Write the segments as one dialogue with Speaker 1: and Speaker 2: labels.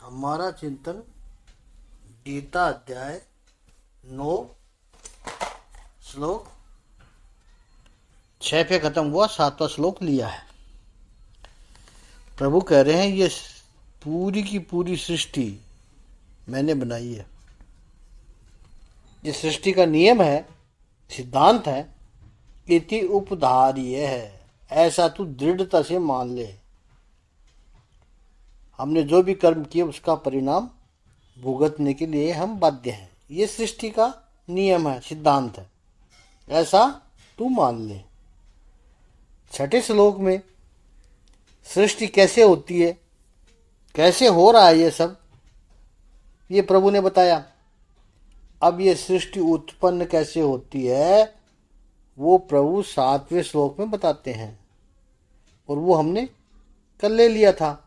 Speaker 1: हमारा चिंतन गीता अध्याय 9 श्लोक 6 पे खत्म हुआ। 7वां श्लोक लिया है। प्रभु कह रहे हैं ये पूरी की पूरी सृष्टि मैंने बनाई है। ये सृष्टि का नियम है, सिद्धांत है। इति उपधार्य है, ऐसा तू दृढ़ता से मान ले। हमने जो भी कर्म किए उसका परिणाम भुगतने के लिए हम बाध्य हैं। ये सृष्टि का नियम है, सिद्धांत है, ऐसा तू मान ले। 6ठे श्लोक में सृष्टि कैसे होती है, कैसे हो रहा है ये सब, ये प्रभु ने बताया। अब ये सृष्टि उत्पन्न कैसे होती है वो प्रभु 7वें श्लोक में बताते हैं, और वो हमने कल ले लिया था।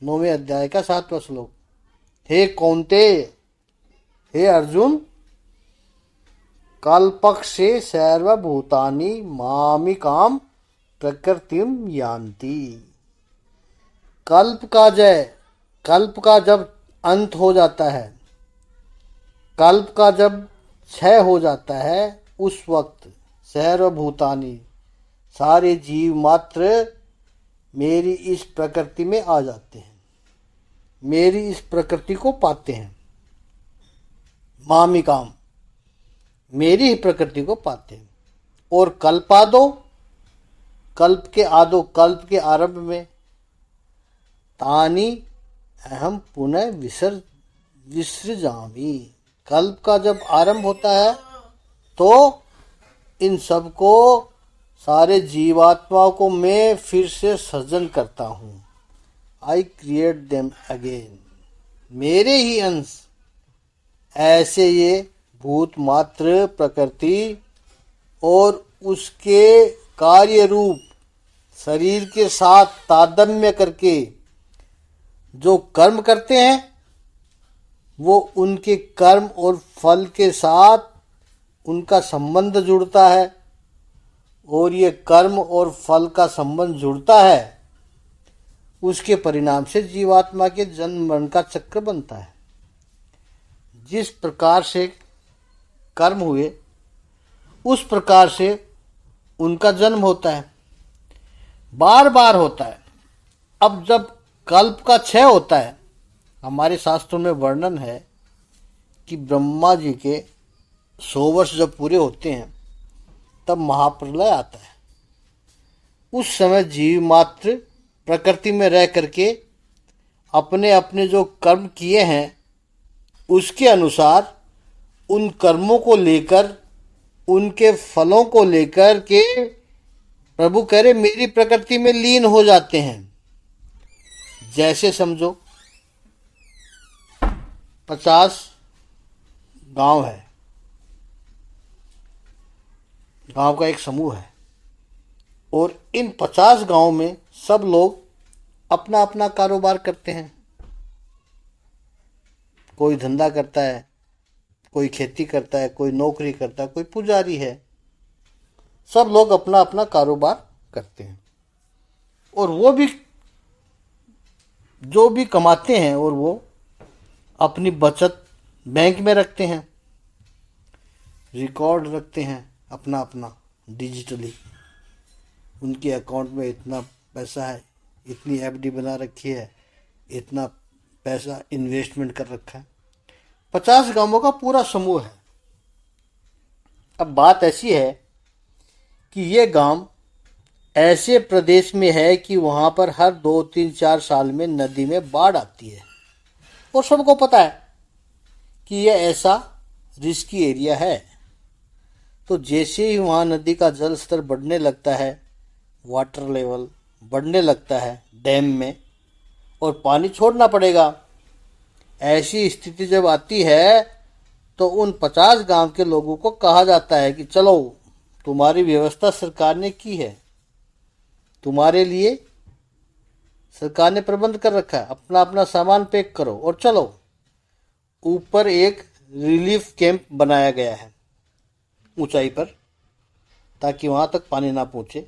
Speaker 1: 9वें अध्याय का 7वां श्लोक। हे कौन्ते, हे अर्जुन, कल्पक से सर्वभूतानि मामिकाम प्रकृतिम यान्ति। कल्प का जब अंत हो जाता है, कल्प का जब क्षय हो जाता है, उस वक्त सर्वभूतानि सारे जीव मात्र मेरी इस प्रकृति में आ जाते हैं, मेरी इस प्रकृति को पाते हैं। मामिकाम, मेरी ही प्रकृति को पाते हैं। और कल्पादो, कल्प के आरंभ में, तानी अहम पुनः विसृजामि। कल्प का जब आरंभ होता है तो इन सबको, सारे जीवात्माओं को मैं फिर से सृजन करता हूँ। I create them again. मेरे ही अंश ऐसे ये भूत मात्र प्रकृति और उसके कार्य रूप शरीर के साथ तादात्म्य करके जो कर्म करते हैं, वो उनके कर्म और फल के साथ उनका संबंध जुड़ता है। और ये कर्म और फल का संबंध जुड़ता है, उसके परिणाम से जीवात्मा के जन्म मरण का चक्र बनता है। जिस प्रकार से कर्म हुए उस प्रकार से उनका जन्म होता है, बार बार होता है। अब जब कल्प का क्षय होता है, हमारे शास्त्रों में वर्णन है कि ब्रह्मा जी के 100 वर्ष जब पूरे होते हैं तब महाप्रलय आता है। उस समय जीव मात्र प्रकृति में रह करके अपने अपने जो कर्म किए हैं उसके अनुसार उन कर्मों को लेकर, उनके फलों को लेकर के प्रभु कह रहे मेरी प्रकृति में लीन हो जाते हैं। जैसे समझो 50 गांव है, गांव का एक समूह है, और इन 50 गांव में सब लोग अपना अपना कारोबार करते हैं। कोई धंधा करता है, कोई खेती करता है, कोई नौकरी करता है, कोई पुजारी है। सब लोग अपना अपना कारोबार करते हैं, और वो भी जो भी कमाते हैं और वो अपनी बचत बैंक में रखते हैं, रिकॉर्ड रखते हैं अपना अपना डिजिटली। उनके अकाउंट में इतना पैसा है, इतनी एफडी बना रखी है, इतना पैसा इन्वेस्टमेंट कर रखा है। 50 गांवों का पूरा समूह है। अब बात ऐसी है कि ये गांव ऐसे प्रदेश में है कि वहां पर हर 2, 3, 4 साल में नदी में बाढ़ आती है, और सबको पता है कि यह ऐसा रिस्की एरिया है। तो जैसे ही वहाँ नदी का जल स्तर बढ़ने लगता है, वाटर लेवल बढ़ने लगता है डैम में, और पानी छोड़ना पड़ेगा। ऐसी स्थिति जब आती है तो उन 50 गांव के लोगों को कहा जाता है कि चलो, तुम्हारी व्यवस्था सरकार ने की है, तुम्हारे लिए सरकार ने प्रबंध कर रखा है, अपना अपना सामान पैक करो और चलो। ऊपर एक रिलीफ कैंप बनाया गया है ऊंचाई पर, ताकि वहां तक पानी ना पहुंचे।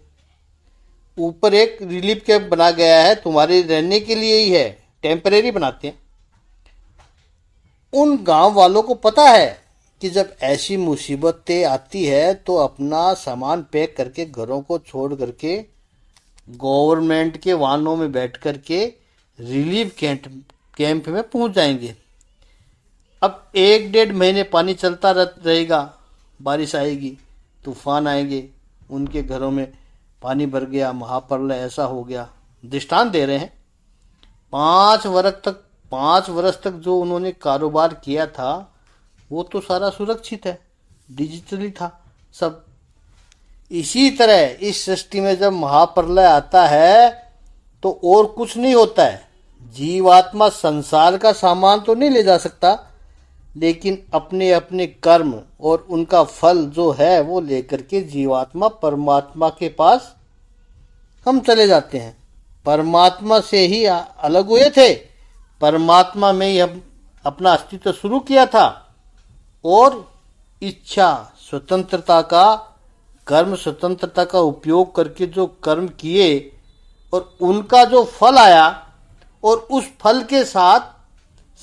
Speaker 1: ऊपर एक रिलीफ कैंप बना गया है, तुम्हारे रहने के लिए ही है, टेम्परेरी बनाते हैं। उन गांव वालों को पता है कि जब ऐसी मुसीबतें आती है तो अपना सामान पैक करके घरों को छोड़ करके गवर्नमेंट के वाहनों में बैठ करके रिलीफ कैंप में पहुंच जाएंगे। अब 1-1.5 महीने पानी चलता रहेगा, बारिश आएगी, तूफान आएंगे, उनके घरों में पानी भर गया, महाप्रलय ऐसा हो गया। दृष्टांत दे रहे हैं। 5 वर्ष तक जो उन्होंने कारोबार किया था वो तो सारा सुरक्षित है, डिजिटली था सब। इसी तरह इस सृष्टि में जब महाप्रलय आता है तो और कुछ नहीं होता है। जीवात्मा संसार का सामान तो नहीं ले जा सकता, लेकिन अपने अपने कर्म और उनका फल जो है वो लेकर के जीवात्मा परमात्मा के पास हम चले जाते हैं। परमात्मा से ही अलग हुए थे, परमात्मा में ही हम अपना अस्तित्व शुरू किया था, और इच्छा स्वतंत्रता का, कर्म स्वतंत्रता का उपयोग करके जो कर्म किए और उनका जो फल आया, और उस फल के साथ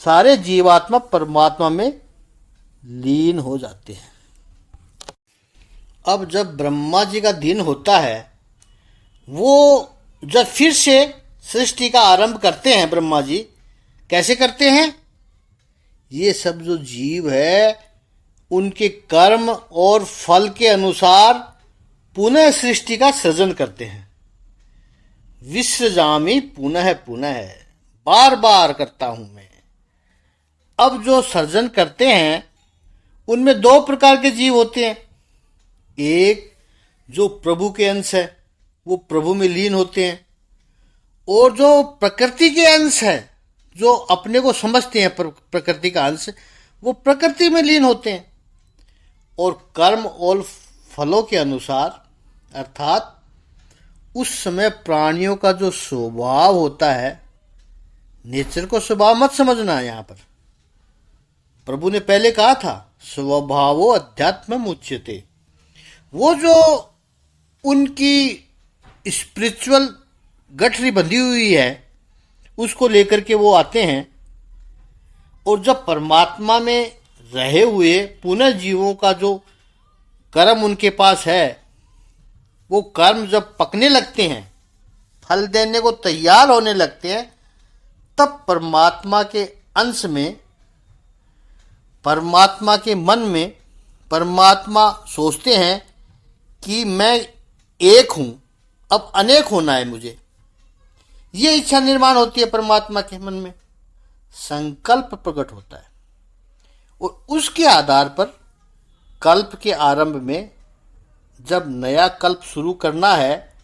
Speaker 1: सारे जीवात्मा परमात्मा में लीन हो जाते हैं। अब जब ब्रह्मा जी का दिन होता है, वो जब फिर से सृष्टि का आरंभ करते हैं, ब्रह्मा जी कैसे करते हैं? ये सब जो जीव है उनके कर्म और फल के अनुसार पुनः सृष्टि का सृजन करते हैं। विसृजामि पुनः पुनः, बार बार करता हूं मैं। अब जो सर्जन करते हैं उनमें 2 प्रकार के जीव होते हैं। एक जो प्रभु के अंश है, वो प्रभु में लीन होते हैं, और जो प्रकृति के अंश है, जो अपने को समझते हैं प्रकृति का अंश, वो प्रकृति में लीन होते हैं। और कर्म और फलों के अनुसार, अर्थात उस समय प्राणियों का जो स्वभाव होता है, नेचर को स्वभाव मत समझना। यहाँ पर प्रभु ने पहले कहा था स्वभावो अध्यात्म उच्यते। वो जो उनकी स्पिरिचुअल गठरी बंधी हुई है उसको लेकर के वो आते हैं, और जब परमात्मा में रहे हुए पुनः जीवों का जो कर्म उनके पास है, वो कर्म जब पकने लगते हैं, फल देने को तैयार होने लगते हैं, तब परमात्मा के अंश में, परमात्मा के मन में परमात्मा सोचते हैं कि मैं एक हूं, अब अनेक होना है मुझे। ये इच्छा निर्माण होती है परमात्मा के मन में, संकल्प प्रकट होता है, और उसके आधार पर कल्प के आरंभ में जब नया कल्प शुरू करना है,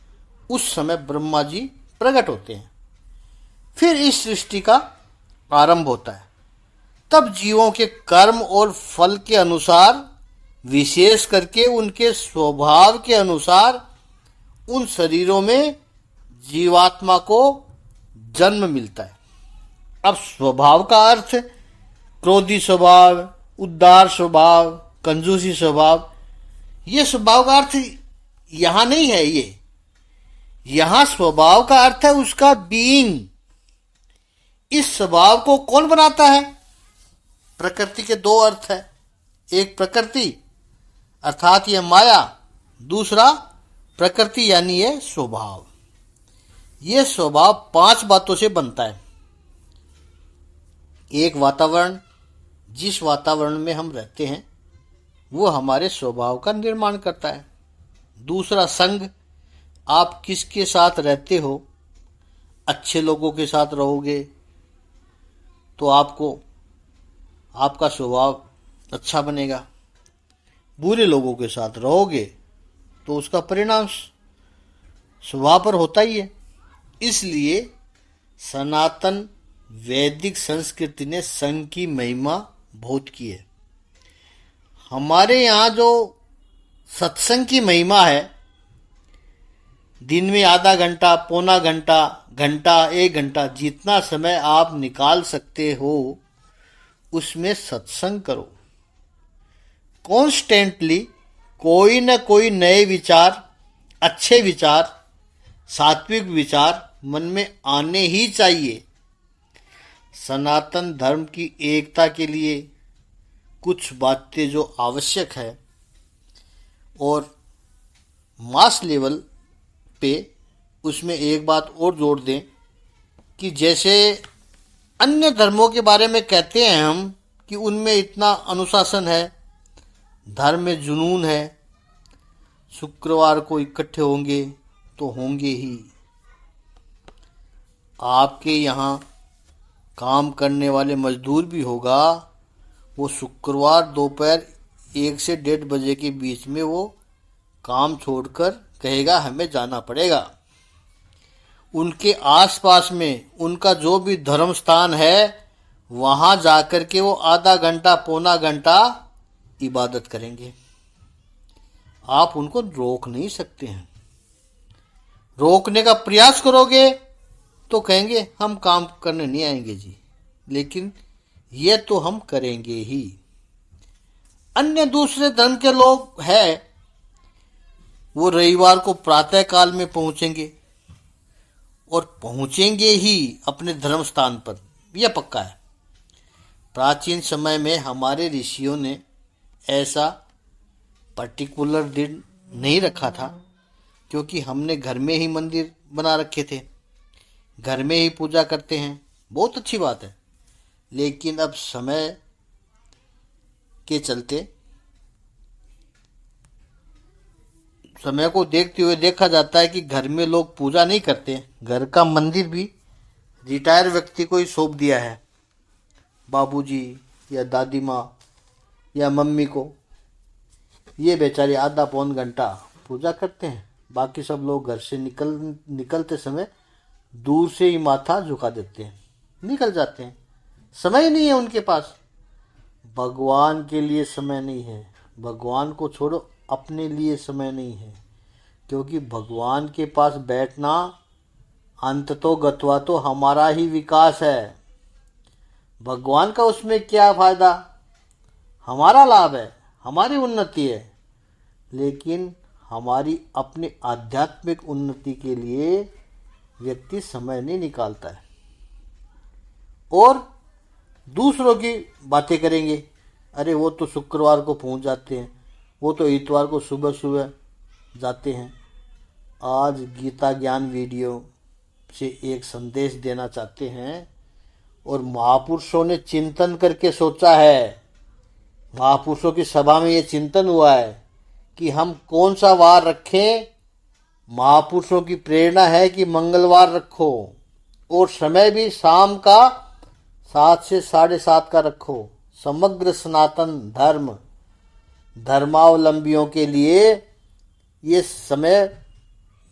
Speaker 1: उस समय ब्रह्मा जी प्रकट होते हैं। फिर इस सृष्टि का आरंभ होता है। तब जीवों के कर्म और फल के अनुसार, विशेष करके उनके स्वभाव के अनुसार, उन शरीरों में जीवात्मा को जन्म मिलता है। अब स्वभाव का अर्थ क्रोधी स्वभाव, उदार स्वभाव, कंजूसी स्वभाव, ये स्वभाव का अर्थ यहां नहीं है। यहां स्वभाव का अर्थ है उसका बीइंग। इस स्वभाव को कौन बनाता है? प्रकृति के 2 अर्थ है। एक प्रकृति अर्थात ये माया, दूसरा प्रकृति यानी ये स्वभाव। ये स्वभाव 5 बातों से बनता है। एक वातावरण, जिस वातावरण में हम रहते हैं वो हमारे स्वभाव का निर्माण करता है। दूसरा संग, आप किसके साथ रहते हो। अच्छे लोगों के साथ रहोगे तो आपका स्वभाव अच्छा बनेगा। बुरे लोगों के साथ रहोगे तो उसका परिणाम स्वभाव पर होता ही है। इसलिए सनातन वैदिक संस्कृति ने संघ की महिमा बहुत की है। हमारे यहाँ जो सत्संग की महिमा है, दिन में आधा घंटा, पौना घंटा, घंटा, 1 घंटा, जितना समय आप निकाल सकते हो उसमें सत्संग करो। कॉन्स्टेंटली कोई न कोई नए विचार, अच्छे विचार, सात्विक विचार मन में आने ही चाहिए। सनातन धर्म की एकता के लिए कुछ बातें जो आवश्यक है, और मास लेवल पे उसमें एक बात और जोड़ दें कि जैसे अन्य धर्मों के बारे में कहते हैं हम कि उनमें इतना अनुशासन है, धर्म में जुनून है, शुक्रवार को इकट्ठे होंगे तो होंगे ही। आपके यहाँ काम करने वाले मजदूर भी होगा, वो शुक्रवार दोपहर 1 से 1:30 बजे के बीच में वो काम छोड़कर कहेगा हमें जाना पड़ेगा। उनके आसपास में उनका जो भी धर्म स्थान है वहाँ जाकर के वो आधा घंटा पौना घंटा इबादत करेंगे। आप उनको रोक नहीं सकते हैं। रोकने का प्रयास करोगे तो कहेंगे हम काम करने नहीं आएंगे जी, लेकिन ये तो हम करेंगे ही। अन्य दूसरे धर्म के लोग हैं, वो रविवार को प्रातः काल में पहुंचेंगे और पहुंचेंगे ही अपने धर्म स्थान पर, यह पक्का है। प्राचीन समय में हमारे ऋषियों ने ऐसा पर्टिकुलर दिन नहीं रखा था, क्योंकि हमने घर में ही मंदिर बना रखे थे, घर में ही पूजा करते हैं, बहुत अच्छी बात है। लेकिन अब समय के चलते, समय को देखते हुए देखा जाता है कि घर में लोग पूजा नहीं करते। घर का मंदिर भी रिटायर व्यक्ति को ही सौंप दिया है, बाबूजी या दादी माँ या मम्मी को। ये बेचारे आधा पौन घंटा पूजा करते हैं, बाकी सब लोग घर से निकलते समय दूर से ही माथा झुका देते हैं, निकल जाते हैं। समय नहीं है उनके पास, भगवान के लिए समय नहीं है। भगवान को छोड़ो, अपने लिए समय नहीं है, क्योंकि भगवान के पास बैठना अंततो गत्वा तो हमारा ही विकास है। भगवान का उसमें क्या फायदा, हमारा लाभ है, हमारी उन्नति है। लेकिन हमारी अपनी आध्यात्मिक उन्नति के लिए व्यक्ति समय नहीं निकालता है और दूसरों की बातें करेंगे। अरे वो तो शुक्रवार को पहुंच जाते हैं, वो तो इतवार को सुबह सुबह जाते हैं। आज गीता ज्ञान वीडियो से एक संदेश देना चाहते हैं, और महापुरुषों ने चिंतन करके सोचा है, महापुरुषों की सभा में ये चिंतन हुआ है कि हम कौन सा वार रखें। महापुरुषों की प्रेरणा है कि मंगलवार रखो, और समय भी शाम का 7 से 7:30 का रखो। समग्र सनातन धर्मावलंबियों के लिए ये समय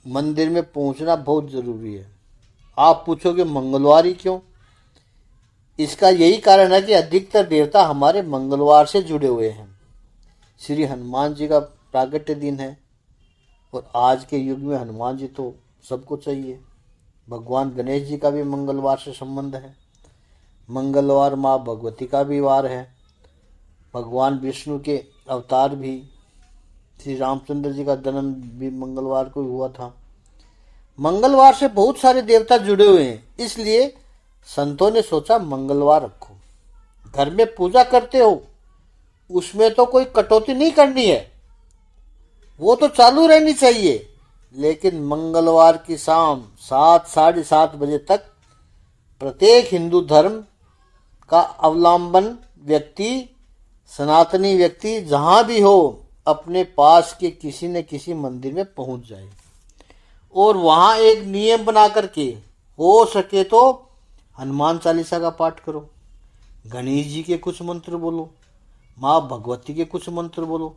Speaker 1: मंदिर में पहुंचना बहुत जरूरी है। आप पूछोगे मंगलवार ही क्यों? इसका यही कारण है कि अधिकतर देवता हमारे मंगलवार से जुड़े हुए हैं। श्री हनुमान जी का प्रागट्य दिन है, और आज के युग में हनुमान जी तो सबको चाहिए। भगवान गणेश जी का भी मंगलवार से संबंध है। मंगलवार माँ भगवती का भी वार है। भगवान विष्णु के अवतार भी, श्री रामचंद्र जी का जन्म भी मंगलवार को हुआ था। मंगलवार से बहुत सारे देवता जुड़े हुए हैं, इसलिए संतों ने सोचा मंगलवार रखो। घर में पूजा करते हो, उसमें तो कोई कटौती नहीं करनी है, वो तो चालू रहनी चाहिए। लेकिन मंगलवार की शाम 7 साढ़े 7 बजे तक प्रत्येक हिंदू धर्म का अवलंबन व्यक्ति, सनातनी व्यक्ति जहां भी हो, अपने पास के किसी न किसी मंदिर में पहुंच जाए, और वहां एक नियम बना करके हो सके तो हनुमान चालीसा का पाठ करो, गणेश जी के कुछ मंत्र बोलो, माँ भगवती के कुछ मंत्र बोलो,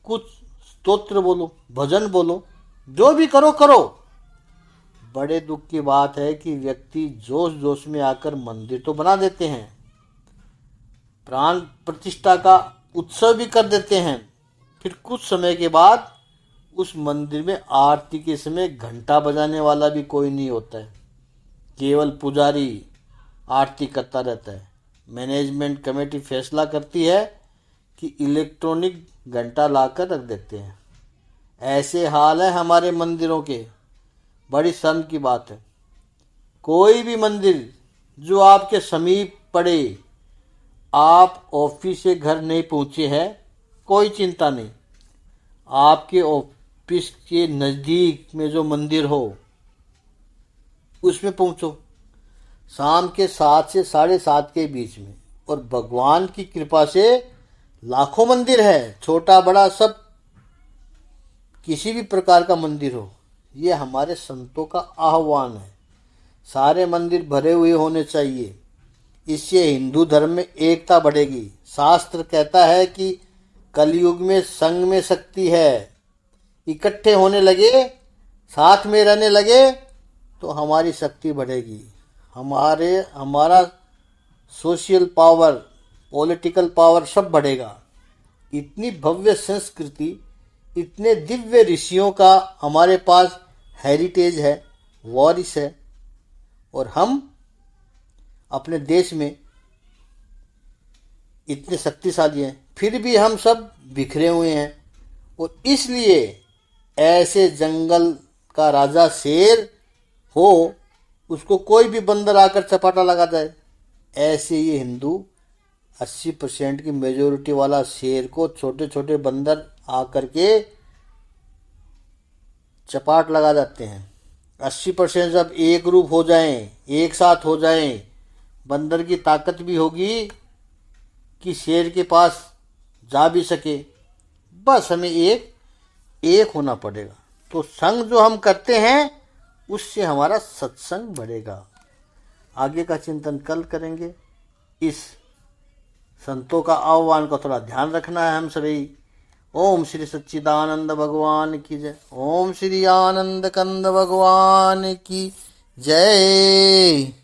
Speaker 1: कुछ स्तोत्र बोलो, भजन बोलो, जो भी करो करो। बड़े दुख की बात है कि व्यक्ति जोश जोश में आकर मंदिर तो बना देते हैं, प्राण प्रतिष्ठा का उत्सव भी कर देते हैं, फिर कुछ समय के बाद उस मंदिर में आरती के समय घंटा बजाने वाला भी कोई नहीं होता है, केवल पुजारी आरती करता रहता है। मैनेजमेंट कमेटी फैसला करती है कि इलेक्ट्रॉनिक घंटा लाकर रख देते हैं। ऐसे हाल है हमारे मंदिरों के, बड़ी शर्म की बात है। कोई भी मंदिर जो आपके समीप पड़े। आप ऑफिस से घर नहीं पहुंचे हैं, कोई चिंता नहीं। आपके ऑफिस के नज़दीक में जो मंदिर हो उसमें पहुंचो, शाम के 7 से 7:30 के बीच में। और भगवान की कृपा से लाखों मंदिर है, छोटा बड़ा सब, किसी भी प्रकार का मंदिर हो। ये हमारे संतों का आह्वान है। सारे मंदिर भरे हुए होने चाहिए। इससे हिंदू धर्म में एकता बढ़ेगी। शास्त्र कहता है कि कलयुग में संग में शक्ति है। इकट्ठे होने लगे, साथ में रहने लगे तो हमारी शक्ति बढ़ेगी। हमारा सोशल पावर, पॉलिटिकल पावर सब बढ़ेगा। इतनी भव्य संस्कृति, इतने दिव्य ऋषियों का हमारे पास हेरिटेज है, वारिस है। और हम अपने देश में इतने शक्तिशाली हैं, फिर भी हम सब बिखरे हुए हैं। और इसलिए ऐसे जंगल का राजा शेर हो, उसको कोई भी बंदर आकर चपाटा लगा जाए, ऐसे ये हिंदू 80% की मेजोरिटी वाला शेर को छोटे छोटे बंदर आकर के चपाट लगा जाते हैं। 80% जब एक रूप हो जाएं, एक साथ हो जाएं, बंदर की ताकत भी होगी कि शेर के पास जा भी सके। बस हमें एक होना पड़ेगा। तो संग जो हम करते हैं उससे हमारा सत्संग बढ़ेगा। आगे का चिंतन कल करेंगे। इस संतों का आह्वान का थोड़ा ध्यान रखना है हम सभी। ओम श्री सच्चिदानंद भगवान की जय। ओम श्री आनंद कंद भगवान की जय।